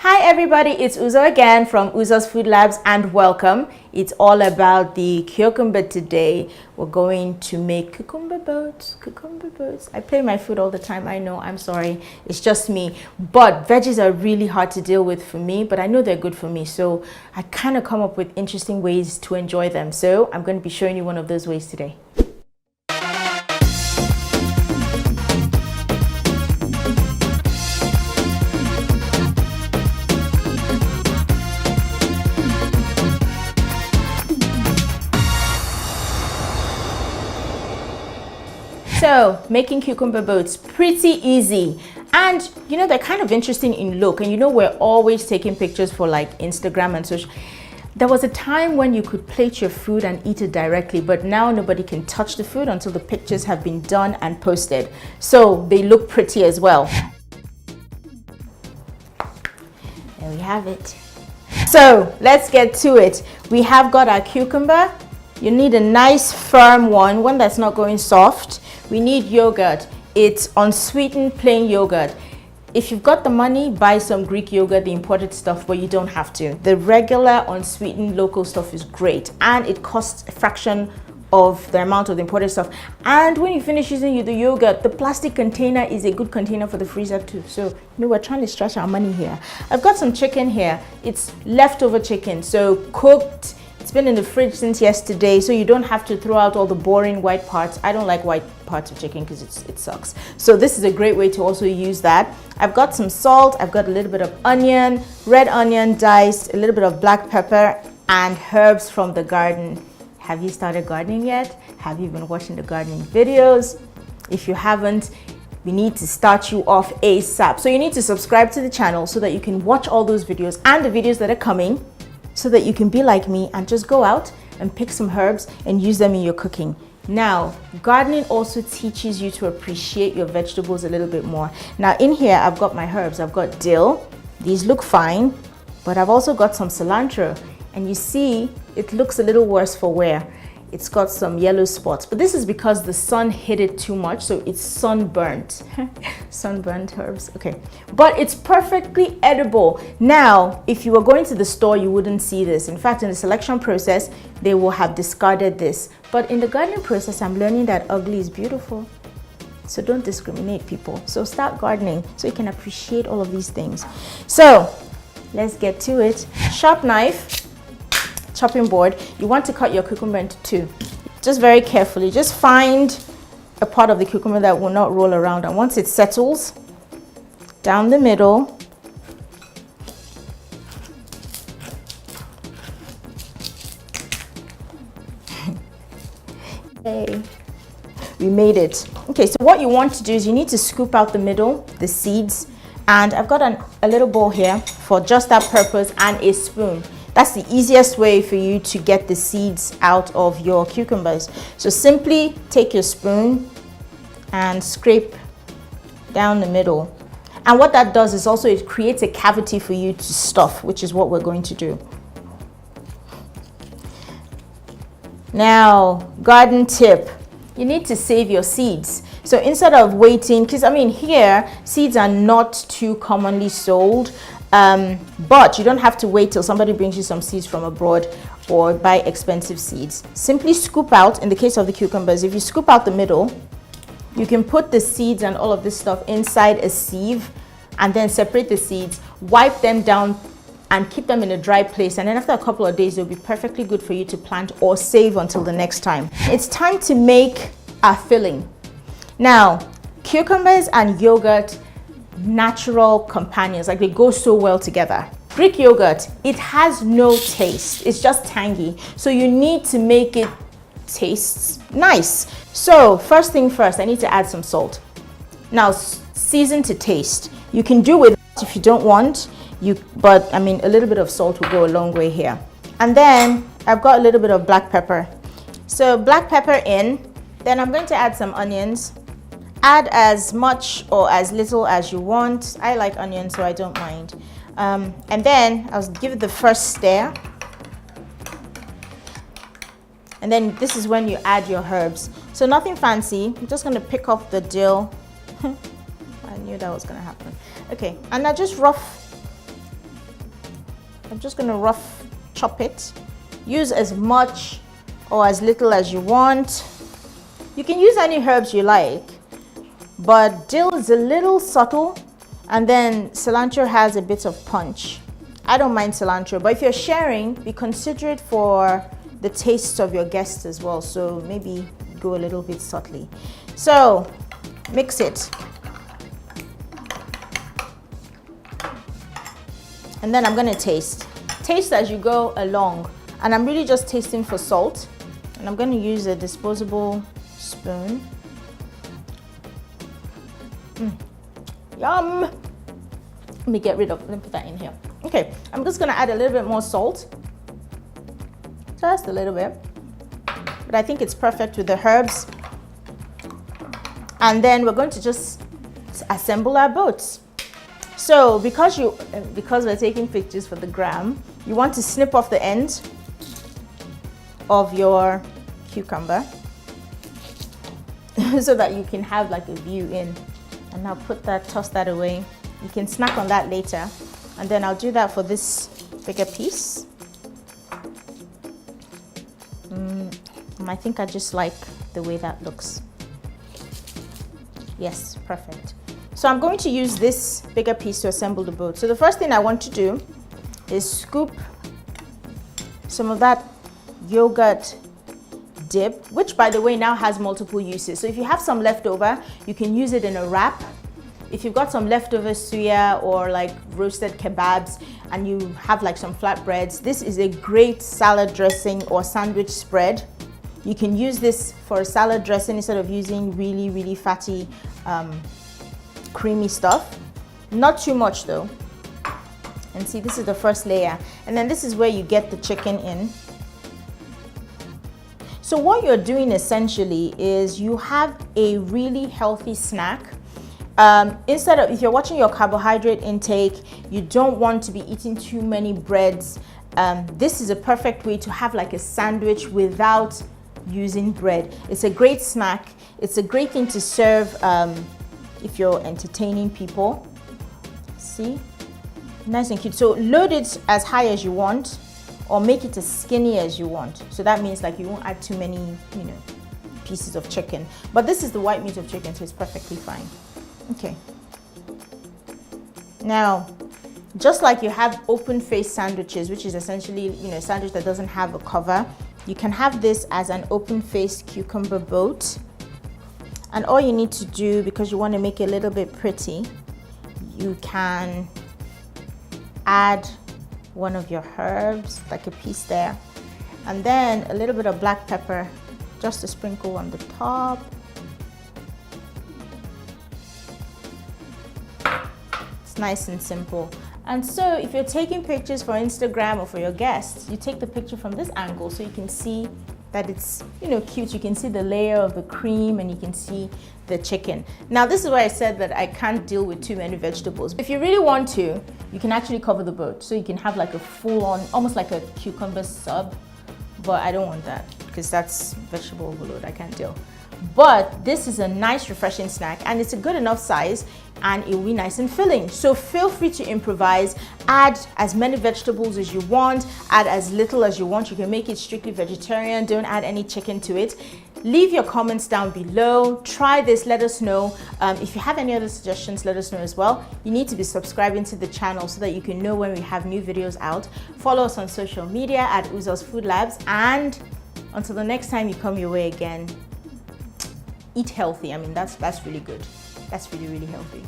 Hi everybody, it's Uzo again from Uzo's Food Labs and welcome. It's all about the cucumber today. We're going to make cucumber boats. I play my food all the time, I know, I'm sorry. It's just me. But veggies are really hard to deal with for me, but I know they're good for me. So I kind of come up with interesting ways to enjoy them. So I'm going to be showing you one of those ways today. So making cucumber boats, pretty easy. And you know, they're kind of interesting in look. And you know, we're always taking pictures for like Instagram and social. There was a time when you could plate your food and eat it directly, but now nobody can touch the food until the pictures have been done and posted. So they look pretty as well. There we have it. So let's get to it. We have got our cucumber. You need a nice firm one that's not going soft. We need yogurt. It's unsweetened plain yogurt. If you've got the money, buy some Greek yogurt, the imported stuff, but you don't have to. The regular unsweetened local stuff is great and it costs a fraction of the amount of the imported stuff. And when you finish using the yogurt, the plastic container is a good container for the freezer too. So, you know, we're trying to stretch our money here. I've got some chicken here. It's leftover chicken, so cooked. It's been in the fridge since yesterday, so you don't have to throw out all the boring white parts. I don't like white parts of chicken because it sucks. So this is a great way to also use that. I've got some salt, I've got a little bit of onion, red onion diced, a little bit of black pepper, and herbs from the garden. Have you started gardening yet? Have you been watching the gardening videos? If you haven't, we need to start you off ASAP. So you need to subscribe to the channel so that you can watch all those videos and the videos that are coming, so that you can be like me and just go out and pick some herbs and use them in your cooking. Now, gardening also teaches you to appreciate your vegetables a little bit more. Now in here, I've got my herbs. I've got dill. These look fine, but I've also got some cilantro. And you see, it looks a little worse for wear. It's got some yellow spots, but this is because the sun hit it too much, so it's sunburnt. Sunburnt herbs, okay. But it's perfectly edible. Now, if you were going to the store, you wouldn't see this. In fact, in the selection process, they will have discarded this. But in the gardening process, I'm learning that ugly is beautiful. So don't discriminate, people. So start gardening so you can appreciate all of these things. So let's get to it. Sharp knife. Chopping board, you want to cut your cucumber into two. Just very carefully, just find a part of the cucumber that will not roll around, and once it settles down the middle, hey, we made it. Okay, so what you want to do is you need to scoop out the middle, the seeds, and I've got a little bowl here for just that purpose and a spoon. That's the easiest way for you to get the seeds out of your cucumbers. So simply take your spoon and scrape down the middle. And what that does is also it creates a cavity for you to stuff, which is what we're going to do. Now, garden tip, you need to save your seeds. So instead of waiting, because I mean here, seeds are not too commonly sold. But you don't have to wait till somebody brings you some seeds from abroad or buy expensive seeds. Simply scoop out, in the case of the cucumbers, if you scoop out the middle, you can put the seeds and all of this stuff inside a sieve and then separate the seeds, wipe them down and keep them in a dry place. And then after a couple of days, they'll be perfectly good for you to plant or save until the next time. It's time to make our filling. Now, cucumbers and yogurt, natural companions, like they go so well together. Greek yogurt, it has no taste, it's just tangy, so you need to make it taste nice. So first thing first, I need to add some salt. Now season to taste. You can do with if you don't want, but I mean a little bit of salt will go a long way here. And then I've got a little bit of black pepper. So black pepper in, then I'm going to add some onions. Add as much or as little as you want. I like onions, so I don't mind. And then I'll give it the first stir. And then this is when you add your herbs. So nothing fancy. I'm just going to pick up the dill. I knew that was going to happen. Okay, and now just I'm just going to rough chop it. Use as much or as little as you want. You can use any herbs you like, but dill is a little subtle, and then cilantro has a bit of punch. I don't mind cilantro, but if you're sharing, be considerate for the taste of your guests as well, so maybe go a little bit subtly. So mix it, and then I'm going to taste as you go along, and I'm really just tasting for salt, and I'm going to use a disposable spoon. Yum. Let me put that in here. Okay, I'm just going to add a little bit more salt, just a little bit, but I think it's perfect with the herbs. And then we're going to just assemble our boats. So because we're taking pictures for the gram, you want to snip off the end of your cucumber so that you can have like a view in. And now toss that away. You can snack on that later. And then I'll do that for this bigger piece. I think I just like the way that looks. Yes, perfect. So I'm going to use this bigger piece to assemble the boat. So the first thing I want to do is scoop some of that yogurt dip, which by the way now has multiple uses. So if you have some leftover, you can use it in a wrap. If you've got some leftover suya or like roasted kebabs and you have like some flatbreads, this is a great salad dressing or sandwich spread. You can use this for a salad dressing instead of using really, really fatty, creamy stuff. Not too much though. And see, this is the first layer. And then this is where you get the chicken in. So what you're doing essentially is you have a really healthy snack. Instead of, if you're watching your carbohydrate intake, you don't want to be eating too many breads. This is a perfect way to have like a sandwich without using bread. It's a great snack. It's a great thing to serve if you're entertaining people. See, nice and cute. So load it as high as you want, or make it as skinny as you want. So that means like you won't add too many, pieces of chicken. But this is the white meat of chicken, so it's perfectly fine. Okay. Now, just like you have open-faced sandwiches, which is essentially, a sandwich that doesn't have a cover, you can have this as an open-faced cucumber boat. And all you need to do, because you want to make it a little bit pretty, you can add one of your herbs, like a piece there, and then a little bit of black pepper, just to sprinkle on the top. It's nice and simple. And so if you're taking pictures for Instagram or for your guests, you take the picture from this angle so you can see that it's, cute. You can see the layer of the cream and you can see the chicken. Now this is where I said that I can't deal with too many vegetables. If you really want to, you can actually cover the boat. So you can have like a full-on, almost like a cucumber sub, but I don't want that because that's vegetable overload. I can't deal. But this is a nice refreshing snack and it's a good enough size and it will be nice and filling. So feel free to improvise, add as many vegetables as you want, add as little as you want. You can make it strictly vegetarian, don't add any chicken to it. Leave your comments down below, try this, let us know. If you have any other suggestions, let us know as well. You need to be subscribing to the channel so that you can know when we have new videos out. Follow us on social media at Uzos Food Labs, and until the next time you come your way again, eat healthy. I mean, that's really good. That's really, really healthy.